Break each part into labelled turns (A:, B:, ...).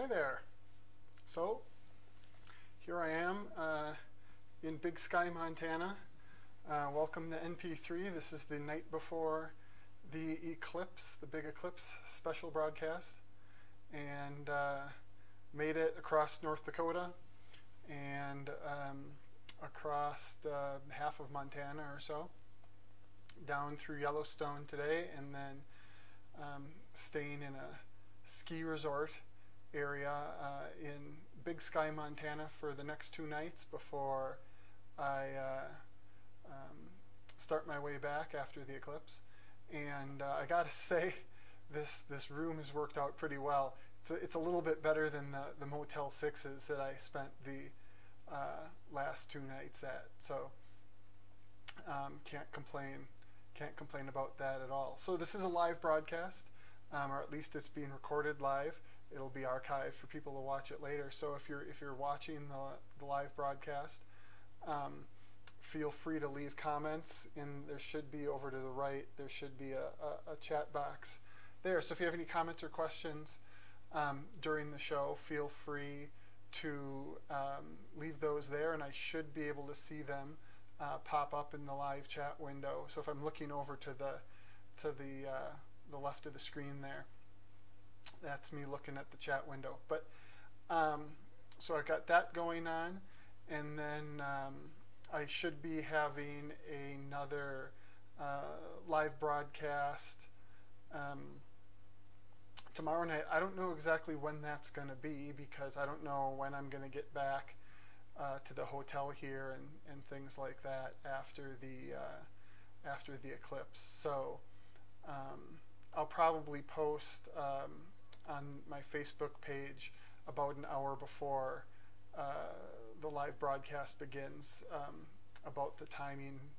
A: Hi there. So here I am in Big Sky, Montana. Welcome to NP3. This is the night before the eclipse, the big eclipse special broadcast, and made it across North Dakota and across half of Montana or so, down through Yellowstone today, and then staying in a ski resort area in Big Sky, Montana for the next 2 nights before I start my way back after the eclipse. And I gotta say, this room has worked out pretty well. It's a little bit better than the Motel 6s that I spent the last 2 nights at. So can't complain about that at all. So this is a live broadcast, or at least it's being recorded live. It'll be archived for people to watch it later. So if you're watching the live broadcast, feel free to leave comments. There should be, over to the right, there should be a chat box there. So if you have any comments or questions during the show, feel free to leave those there, and I should be able to see them pop up in the live chat window. So if I'm looking over to the left of the screen there, that's me looking at the chat window. But so I've got that going on, and then I should be having another live broadcast tomorrow night. I don't know exactly when that's going to be, because I don't know when I'm going to get back to the hotel here and things like that after the eclipse. So I'll probably post on my Facebook page about an hour before the live broadcast begins about the timing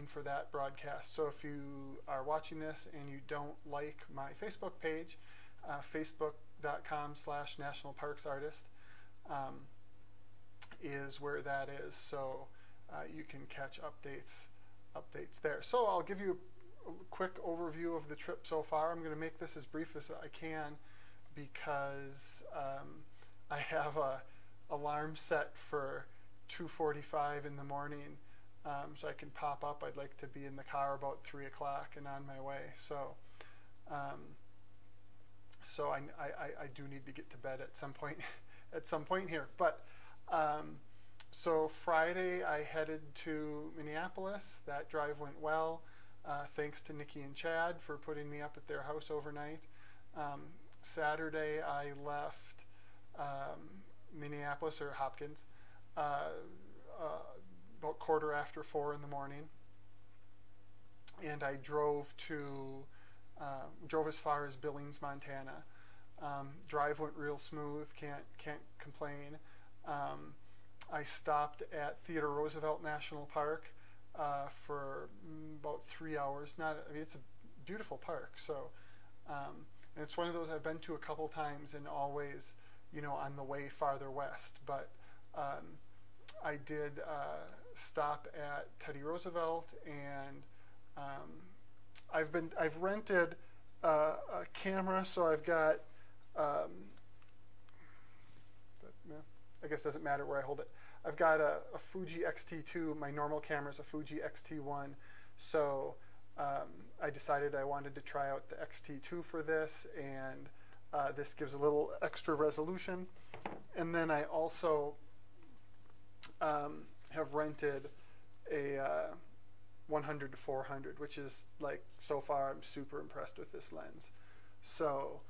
A: for that broadcast. So if you are watching this and you don't like my Facebook page, facebook.com/nationalparksartist is where that is. So you can catch updates there. So I'll give you a quick overview of the trip so far. I'm going to make this as brief as I can, because I have a alarm set for 2:45 in the morning, so I can pop up. I'd like to be in the car about 3 o'clock and on my way. So so I do need to get to bed at some point here. But so Friday I headed to Minneapolis. That drive went well. Thanks to Nikki and Chad for putting me up at their house overnight. Saturday I left Minneapolis, or Hopkins, about 4:15 in the morning, and I drove as far as Billings, Montana. Drive went real smooth. Can't complain. I stopped at Theodore Roosevelt National Park for about 3 hours. It's a beautiful park. So, and it's one of those I've been to a couple times, and always, on the way farther west. But I did stop at Teddy Roosevelt, and I've rented a camera, so I've got. I guess it doesn't matter where I hold it. I've got a Fuji X-T2. My normal camera is a Fuji X-T1. So I decided I wanted to try out the X-T2 for this, and this gives a little extra resolution. And then I also have rented a 100-400, which is, like, so far I'm super impressed with this lens. So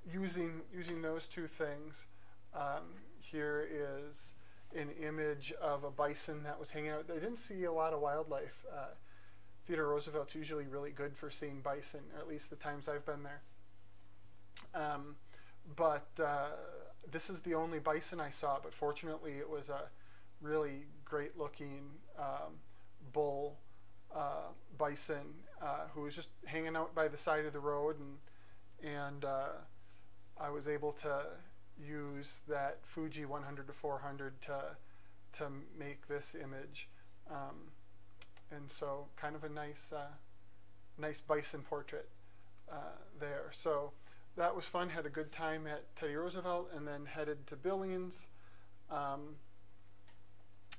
A: using those two things. Here is an image of a bison that was hanging out. I didn't see a lot of wildlife. Theodore Roosevelt's usually really good for seeing bison, or at least the times I've been there. But this is the only bison I saw, but fortunately it was a really great looking bull bison who was just hanging out by the side of the road, and I was able to use that Fuji 100-400 to make this image, and so kind of a nice bison portrait there. So that was fun. Had a good time at Teddy Roosevelt, and then headed to Billings.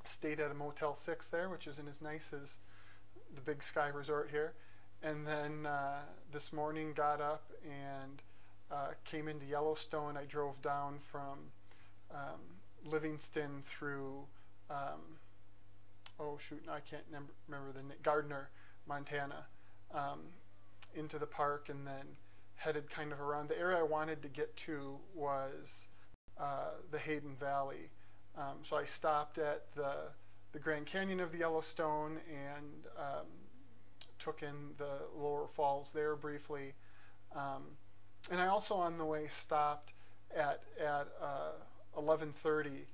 A: Stayed at a Motel 6 there, which isn't as nice as the Big Sky Resort here. And then this morning got up and came into Yellowstone. I drove down from Livingston through, oh shoot, I can't remember the name, Gardner, Montana, into the park, and then headed kind of around. The area I wanted to get to was the Hayden Valley. So I stopped at the Grand Canyon of the Yellowstone and took in the lower falls there briefly. And I also on the way stopped at 11:30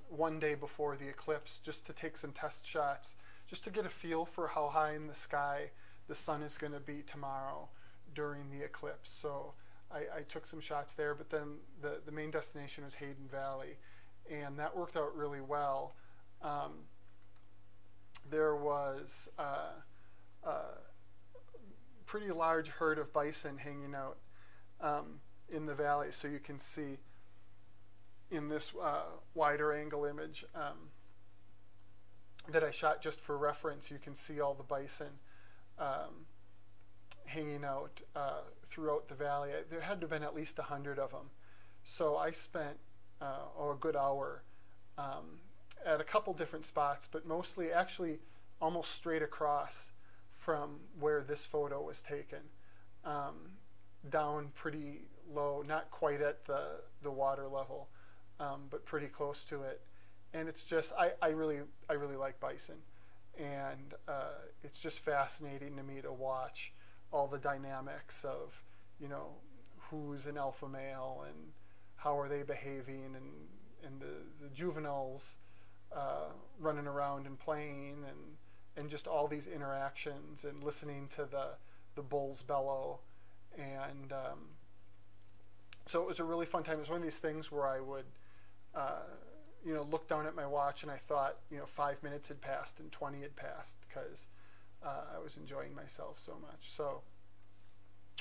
A: one day before the eclipse, just to take some test shots, just to get a feel for how high in the sky the sun is going to be tomorrow during the eclipse. So I took some shots there, but then the main destination was Hayden Valley, and that worked out really well. There was a pretty large herd of bison hanging out in the valley, so you can see in this wider angle image that I shot just for reference. You can see all the bison hanging out throughout the valley. There had to have been at least 100 of them. So I spent a good hour at a couple different spots, but mostly actually almost straight across from where this photo was taken, down pretty low, not quite at the water level, but pretty close to it. And it's just, I really like bison, and it's just fascinating to me to watch all the dynamics of, you know, who's an alpha male and how are they behaving, and the juveniles running around and playing, and just all these interactions, and listening to the bulls bellow. And so it was a really fun time. It was one of these things where I would you know, look down at my watch and I thought, you know, 5 minutes had passed and 20 had passed, because I was enjoying myself so much. So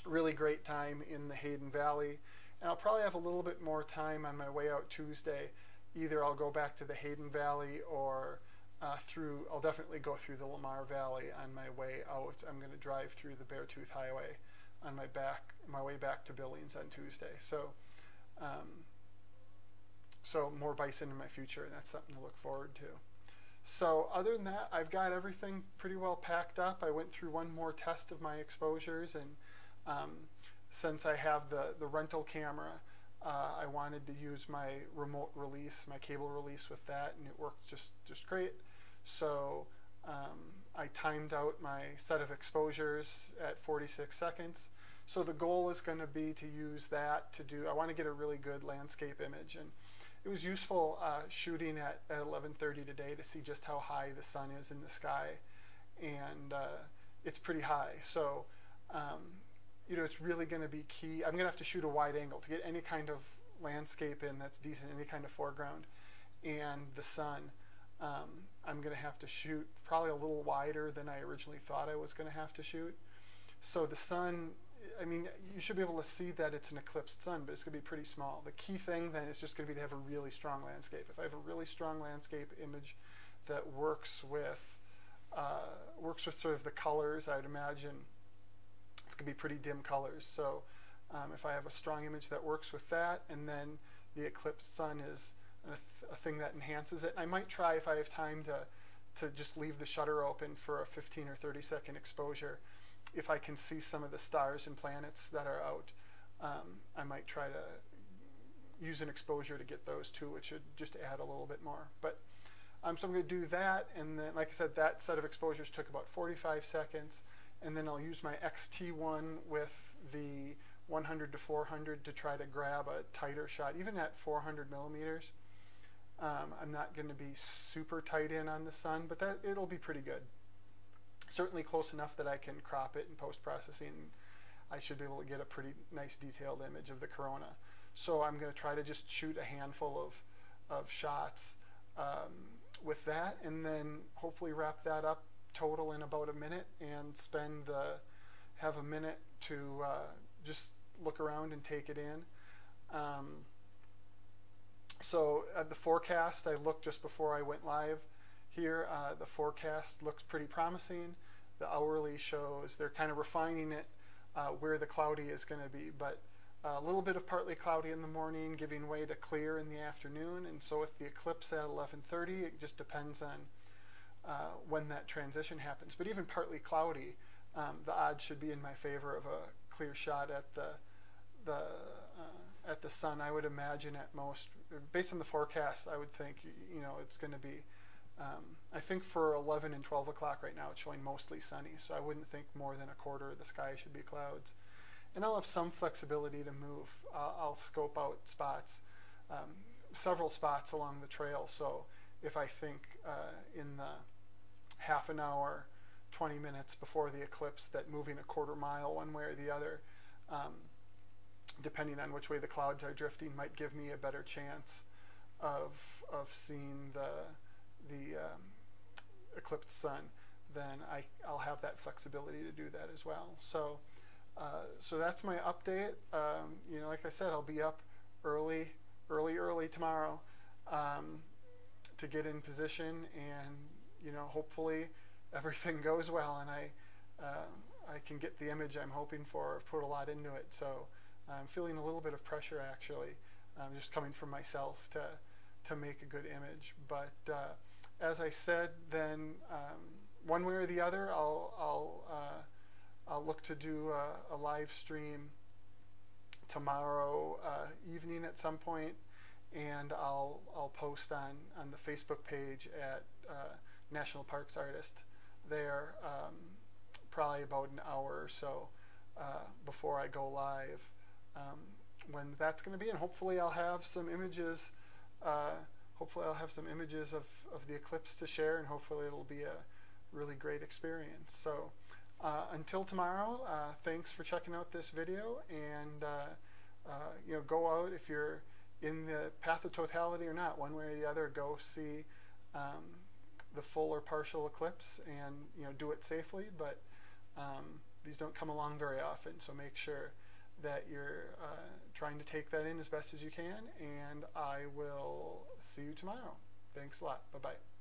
A: really great time in the Hayden Valley, and I'll probably have a little bit more time on my way out Tuesday. Either I'll go back to the Hayden Valley, or I'll definitely go through the Lamar Valley on my way out. I'm going to drive through the Beartooth Highway on my way back to Billings on Tuesday. So so more bison in my future, and that's something to look forward to. So other than that, I've got everything pretty well packed up. I went through one more test of my exposures, and since I have the rental camera, I wanted to use my remote release, my cable release with that, and it worked just great. So I timed out my set of exposures at 46 seconds. So the goal is going to be to use that to I want to get a really good landscape image, and it was useful shooting at 11:30 today to see just how high the sun is in the sky, and it's pretty high. So you know, it's really going to be key. I'm going to have to shoot a wide angle to get any kind of landscape in that's decent, any kind of foreground, and the sun. I'm going to have to shoot probably a little wider than I originally thought I was going to have to shoot. So the sun, I mean, you should be able to see that it's an eclipsed sun, but it's going to be pretty small. The key thing then is just going to be to have a really strong landscape. If I have a really strong landscape image that works with sort of the colors, I'd imagine it's going to be pretty dim colors. So if I have a strong image that works with that, and then the eclipsed sun is a thing that enhances it, I might try, if I have time, to just leave the shutter open for a 15 or 30 second exposure. If I can see some of the stars and planets that are out, I might try to use an exposure to get those too, which should just add a little bit more. But so I'm going to do that, and then, like I said, that set of exposures took about 45 seconds, and then I'll use my XT1 with the 100 to 400 to try to grab a tighter shot, even at 400 millimeters. I'm not going to be super tight in on the sun, but it'll be pretty good. Certainly close enough that I can crop it in post-processing. I should be able to get a pretty nice detailed image of the corona. So I'm going to try to just shoot a handful of shots with that, and then hopefully wrap that up total in about a minute, and have a minute to just look around and take it in. So the forecast, I looked just before I went live here. The forecast looks pretty promising. The hourly shows they're kind of refining it where the cloudy is going to be, but a little bit of partly cloudy in the morning, giving way to clear in the afternoon. And so with the eclipse at 11:30, it just depends on when that transition happens. But even partly cloudy, the odds should be in my favor of a clear shot at the sun. I would imagine at most, based on the forecast, I would think it's going to be. I think for 11 and 12 o'clock right now, it's showing mostly sunny. So I wouldn't think more than a quarter of the sky should be clouds. And I'll have some flexibility to move. I'll scope out spots, several spots along the trail. So if I think in the half an hour, 20 minutes before the eclipse that moving a quarter mile one way or the other, depending on which way the clouds are drifting, might give me a better chance of seeing the eclipsed sun, then I'll have that flexibility to do that as well. So that's my update. Like I said, I'll be up early tomorrow to get in position, and hopefully everything goes well, and I can get the image I'm hoping for. I've put a lot into it, so I'm feeling a little bit of pressure actually, just coming from myself to make a good image. But as I said, then one way or the other, I'll look to do a live stream tomorrow evening at some point, and I'll post on the Facebook page at National Parks Artist there probably about an hour or so before I go live when that's going to be, and hopefully I'll have some images. Hopefully I'll have some images of the eclipse to share, and hopefully it'll be a really great experience. So until tomorrow, thanks for checking out this video, and go out if you're in the path of totality or not, one way or the other. Go see the full or partial eclipse, and do it safely. But these don't come along very often, so make sure that you're trying to take that in as best as you can, and I will see you tomorrow. Thanks a lot. Bye-bye.